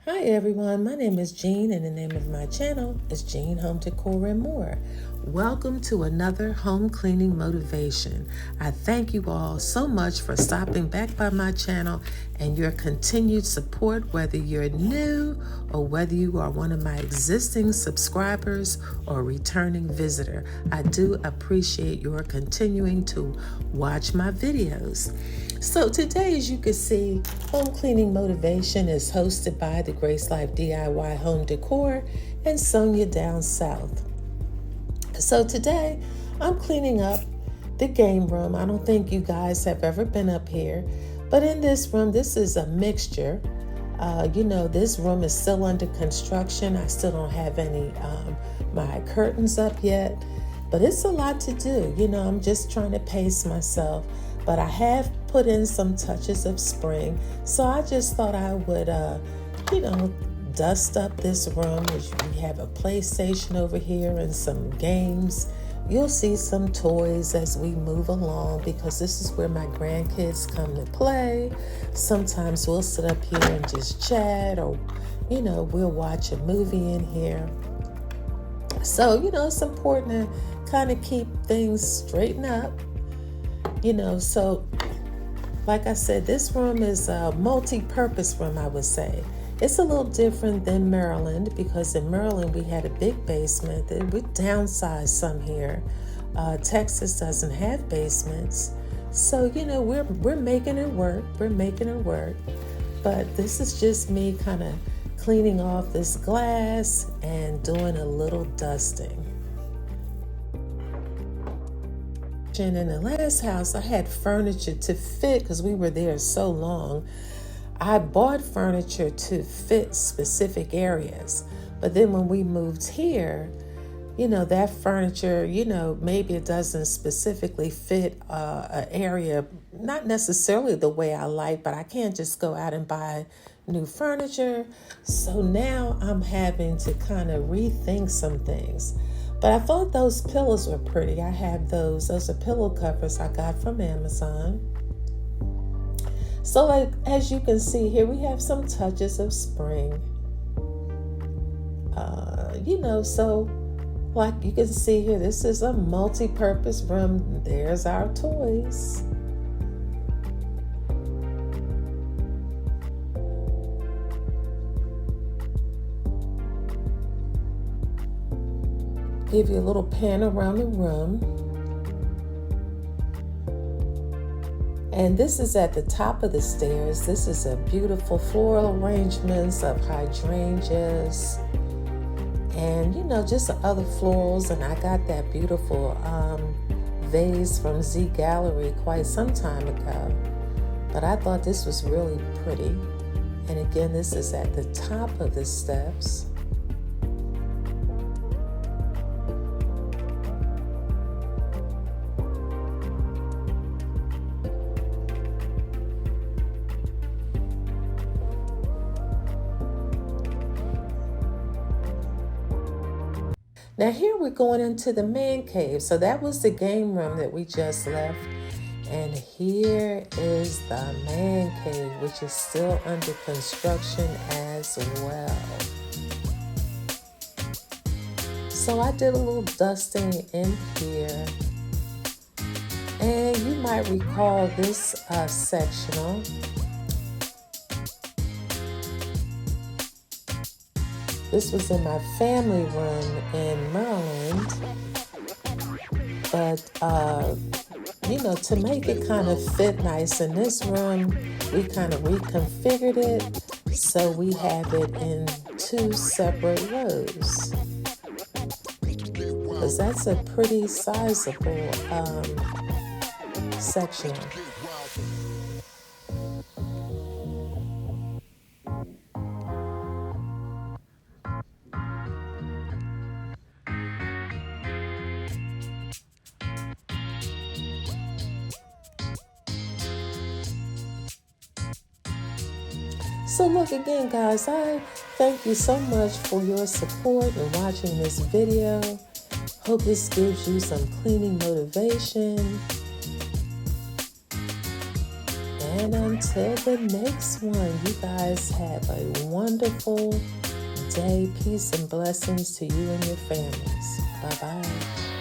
Hi everyone, my name is Jean and the name of my channel is Jean Home Decor and More. Welcome to another home cleaning motivation. I thank you all so much for stopping back by my channel and your continued support, whether you're new or whether you are one of my existing subscribers or returning visitor. I do appreciate your continuing to watch my videos. So today, as you can see, Home Cleaning Motivation is hosted by the Grace Life DIY Home Decor and Sonia Down South. So today, I'm cleaning up the game room. I don't think you guys have ever been up here, but in this room, this is a mixture. This room is still under construction. I still don't have any my curtains up yet, but it's a lot to do. I'm just trying to pace myself. But I have put in some touches of spring. So I just thought I would, dust up this room. We have a PlayStation over here and some games. You'll see some toys as we move along because this is where my grandkids come to play. Sometimes we'll sit up here and just chat or, we'll watch a movie in here. So, it's important to kind of keep things straightened up. So like I said, this room is a multi-purpose room, I would say. It's a little different than Maryland because in Maryland we had a big basement. We downsized some here. Texas doesn't have basements. So, we're making it work. We're making it work. But this is just me kind of cleaning off this glass and doing a little dusting. In the last house, I had furniture to fit because we were there so long. I bought furniture to fit specific areas. But then when we moved here, that furniture, maybe it doesn't specifically fit an area, not necessarily the way I like, but I can't just go out and buy new furniture. So now I'm having to kind of rethink some things. But I thought those pillows were pretty. I have those. Those are pillow covers I got from Amazon. So as you can see here, we have some touches of spring. So like you can see here, this is a multi-purpose room. There's our toys. Give you a little pan around the room. And this is at the top of the stairs. This is a beautiful floral arrangements of hydrangeas and, just other florals. And I got that beautiful vase from Z Gallery quite some time ago. But I thought this was really pretty. And again, this is at the top of the steps. Now here we're going into the man cave. So that was the game room that we just left. And here is the man cave, which is still under construction as well. So I did a little dusting in here. And you might recall this sectional. This was in my family room in Maryland, but, to make it kind of fit nice in this room, we kind of reconfigured it so we have it in two separate rows, because that's a pretty sizable section. So look again, guys, I thank you so much for your support and watching this video. Hope this gives you some cleaning motivation. And And until the next one, you guys have a wonderful day. Peace and blessings to you and your families. Bye-bye.